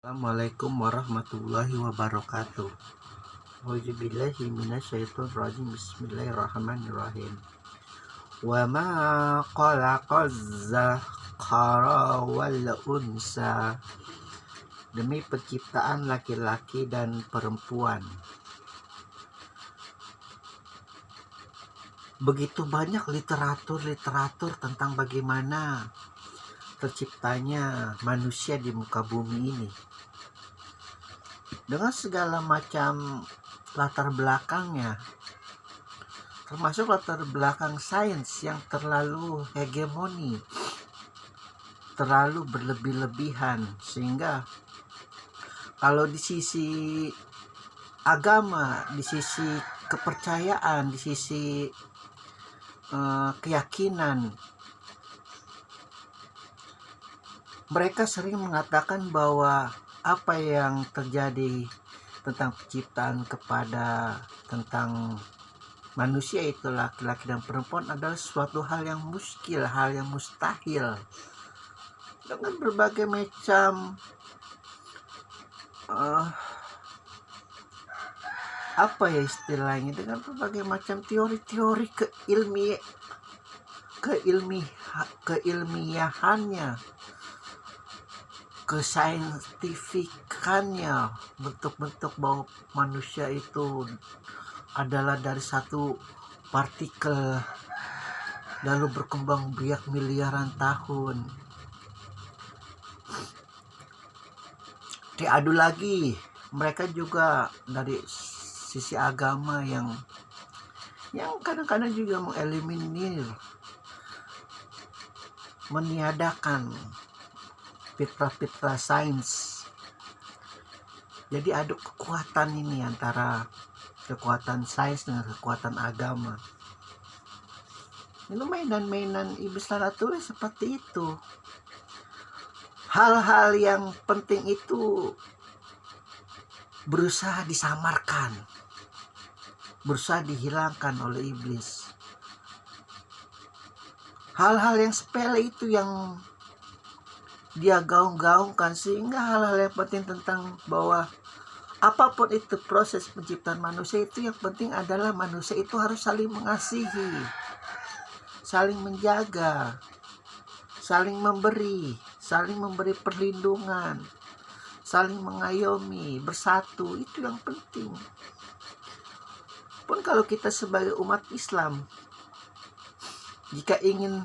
Assalamualaikum warahmatullahi wabarakatuh. Auzubillahi minasyaitonirrajim. Bismillahirrahmanirrahim. Wa ma khalaqaz zakara wal unsa. Demi penciptaan laki-laki dan perempuan. Begitu banyak literatur tentang bagaimana terciptanya manusia di muka bumi ini, dengan segala macam latar belakangnya, termasuk latar belakang sains yang terlalu hegemoni, terlalu berlebih-lebihan, sehingga kalau di sisi agama, di sisi kepercayaan, di sisi keyakinan, mereka sering mengatakan bahwa apa yang terjadi tentang penciptaan tentang manusia itu laki-laki dan perempuan adalah suatu hal yang muskil, hal yang mustahil, dengan berbagai macam dengan berbagai macam teori-teori keilmiahannya, kesaintifikannya, bentuk-bentuk bahwa manusia itu adalah dari satu partikel lalu berkembang biak miliaran tahun. Diadu lagi, mereka juga dari sisi agama yang kadang-kadang juga mengeliminir, meniadakan fitrah-fitrah sains. Jadi adu kekuatan ini antara kekuatan sains dengan kekuatan agama. Ini mainan-mainan iblis tulis seperti itu. Hal-hal yang penting itu berusaha disamarkan, berusaha dihilangkan oleh iblis. Hal-hal yang sepele itu yang dia gaung-gaungkan, sehingga hal-hal yang penting tentang bahwa apapun itu proses penciptaan manusia itu, yang penting adalah manusia itu harus saling mengasihi, saling menjaga, saling memberi perlindungan, saling mengayomi, bersatu. Itu yang penting. Pun kalau kita sebagai umat Islam, jika ingin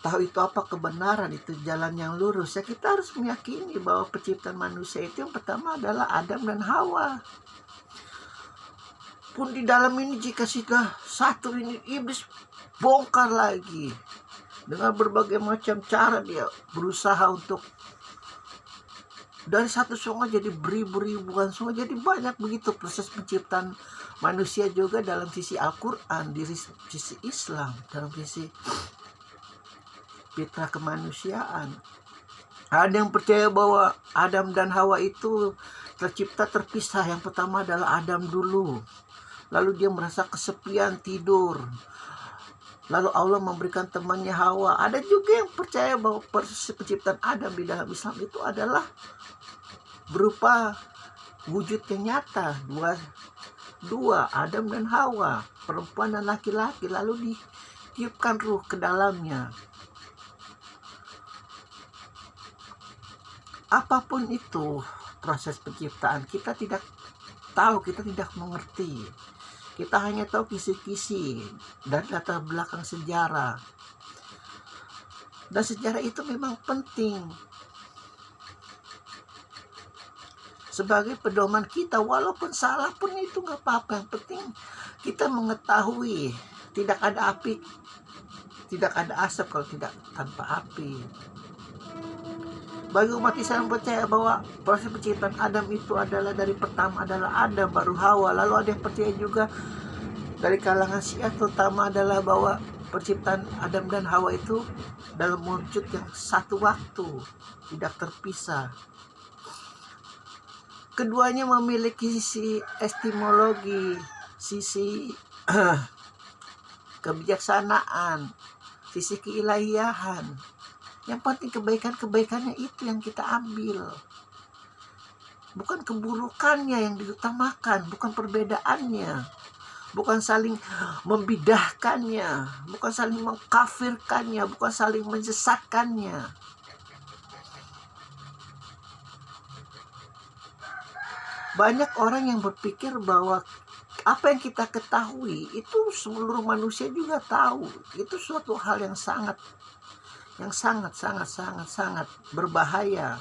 tahu itu apa kebenaran, itu jalan yang lurus, ya kita harus meyakini bahwa penciptaan manusia itu yang pertama adalah Adam dan Hawa. Pun di dalam ini jika sudah satu ini, iblis bongkar lagi dengan berbagai macam cara. Dia berusaha untuk dari satu sungai jadi beribu-ribuan sungai, jadi banyak begitu proses penciptaan manusia juga dalam sisi Al-Quran, di sisi Islam, dalam sisi fitrah kemanusiaan. Ada yang percaya bahwa Adam dan Hawa itu tercipta terpisah. Yang pertama adalah Adam dulu, lalu dia merasa kesepian, tidur, lalu Allah memberikan temannya Hawa. Ada juga yang percaya bahwa proses penciptaan Adam di dalam Islam itu adalah berupa wujud yang nyata, dua Adam dan Hawa, perempuan dan laki-laki, lalu ditiupkan ruh ke dalamnya. Apapun itu proses penciptaan, kita tidak tahu, kita tidak mengerti. Kita hanya tahu kisi-kisi dan latar belakang sejarah. Dan sejarah itu memang penting sebagai pedoman kita, walaupun salah pun itu nggak apa-apa. Yang penting kita mengetahui tidak ada api, tidak ada asap kalau tidak tanpa api. Bagi umat Islam percaya bahwa proses penciptaan Adam itu adalah dari pertama adalah Adam baru Hawa. Lalu ada yang percaya juga dari kalangan Syiah terutama adalah bahwa penciptaan Adam dan Hawa itu dalam wujud yang satu waktu, tidak terpisah. Keduanya memiliki sisi epistemologi, sisi kebijaksanaan, sisi keilahian, Yang penting kebaikan-kebaikannya itu yang kita ambil. Bukan keburukannya yang diutamakan, bukan perbedaannya. Bukan saling membidahkannya, bukan saling mengkafirkannya, bukan saling menyesatkannya. Banyak orang yang berpikir bahwa apa yang kita ketahui itu seluruh manusia juga tahu. Itu suatu hal yang sangat berbahaya.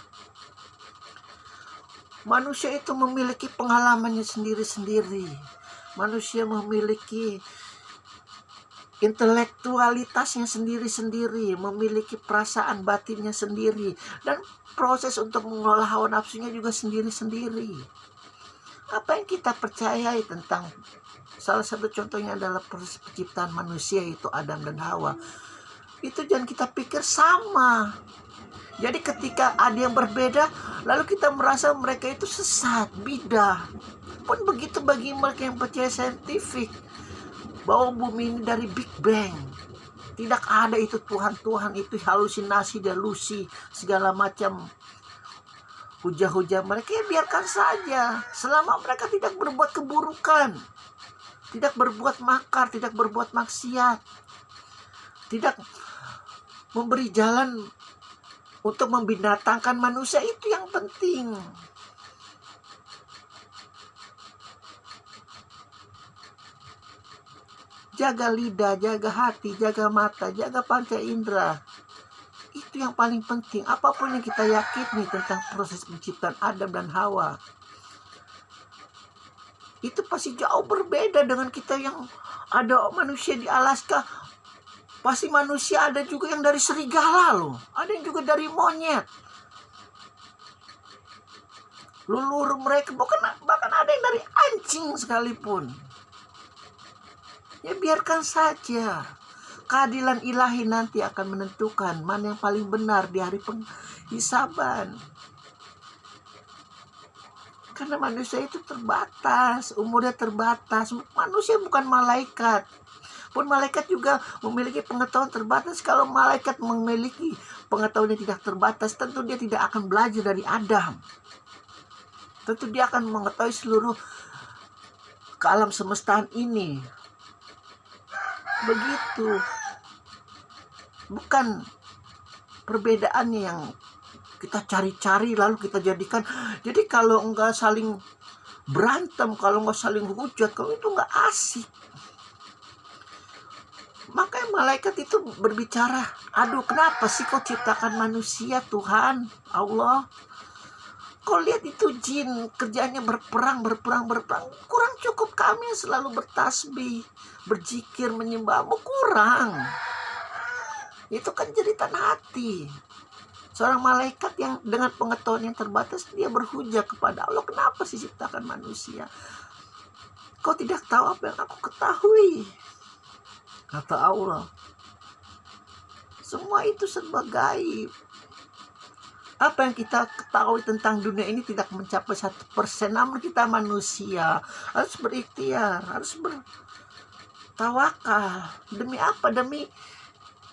Manusia itu memiliki pengalamannya sendiri-sendiri. Manusia memiliki intelektualitasnya sendiri-sendiri, memiliki perasaan batinnya sendiri, dan proses untuk mengolah hawa nafsunya juga sendiri-sendiri. Apa yang kita percayai tentang, salah satu contohnya adalah proses penciptaan manusia, itu Adam dan Hawa. Itu jangan kita pikir sama. Jadi ketika ada yang berbeda, lalu kita merasa mereka itu sesat, bidah. Pun begitu bagi mereka yang percaya saintifik, bahwa bumi ini dari Big Bang. Tidak ada itu Tuhan-Tuhan, itu halusinasi, delusi, segala macam hujah-hujah mereka. Ya biarkan saja, selama mereka tidak berbuat keburukan, tidak berbuat makar, tidak berbuat maksiat, tidak memberi jalan untuk membinatangkan manusia, itu yang penting. Jaga lidah, jaga hati, jaga mata, jaga panca indera. Itu yang paling penting. Apapun yang kita yakini tentang proses penciptaan Adam dan Hawa, itu pasti jauh berbeda dengan kita yang ada manusia di Alaska. Pasti manusia ada juga yang dari serigala loh. Ada yang juga dari monyet. Leluhur mereka bahkan ada yang dari anjing sekalipun. Ya biarkan saja. Keadilan ilahi nanti akan menentukan mana yang paling benar di hari penghisaban. Karena manusia itu terbatas, umurnya terbatas. Manusia bukan malaikat. Pun malaikat juga memiliki pengetahuan terbatas. Kalau malaikat memiliki pengetahuan yang tidak terbatas, tentu dia tidak akan belajar dari Adam. Tentu dia akan mengetahui seluruh ke alam semestaan ini. Begitu. Bukan perbedaannya yang kita cari-cari lalu kita jadikan. Jadi kalau enggak saling berantem, kalau enggak saling hujat, kalau itu enggak asik. Makanya malaikat itu berbicara, aduh kenapa sih kau ciptakan manusia Tuhan Allah? Kau lihat itu jin kerjanya berperang. Kurang cukup kami yang selalu bertasbih, berzikir, menyembahmu, kurang. Itu kan jeritan hati. Seorang malaikat yang dengan pengetahuan yang terbatas, dia berhujah kepada Allah, kenapa sih ciptakan manusia? Kau tidak tahu apa yang aku ketahui, kata Allah. Semua itu serba gaib. Apa yang kita ketahui tentang dunia ini tidak mencapai 1%. Namun kita manusia harus berikhtiar, harus bertawakal. Demi apa? Demi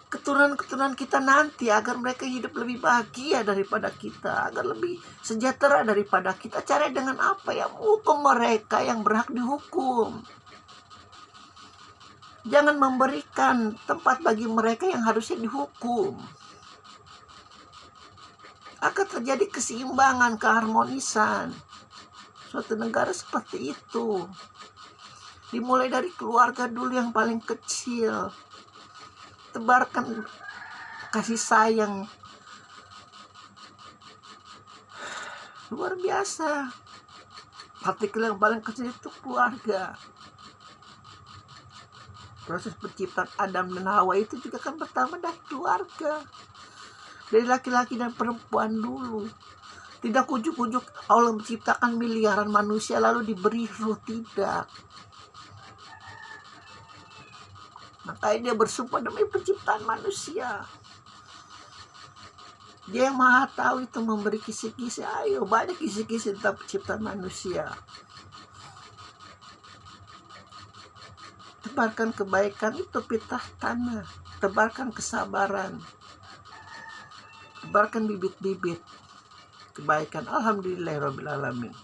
keturunan-keturunan kita nanti, agar mereka hidup lebih bahagia daripada kita, agar lebih sejahtera daripada kita. Cara dengan apa? Ya hukum mereka yang berhak dihukum. Jangan memberikan tempat bagi mereka yang harusnya dihukum. Akan terjadi keseimbangan, keharmonisan. Suatu negara seperti itu dimulai dari keluarga dulu yang paling kecil. Tebarkan kasih sayang luar biasa. Partikel yang paling kecil itu keluarga. Proses penciptaan Adam dan Hawa itu juga kan pertama dari keluarga, dari laki-laki dan perempuan dulu. Tidak ujuk-ujuk Allah menciptakan miliaran manusia lalu diberi ruh, tidak. Makanya dia bersumpah demi penciptaan manusia. Dia yang maha tahu itu memberi kisi-kisi. Ayo banyak kisi-kisi tentang penciptaan manusia. Tebarkan kebaikan, itu pitah tanah. Tebarkan kesabaran. tebarkan bibit-bibit kebaikan. Alhamdulillahirabbil alamin.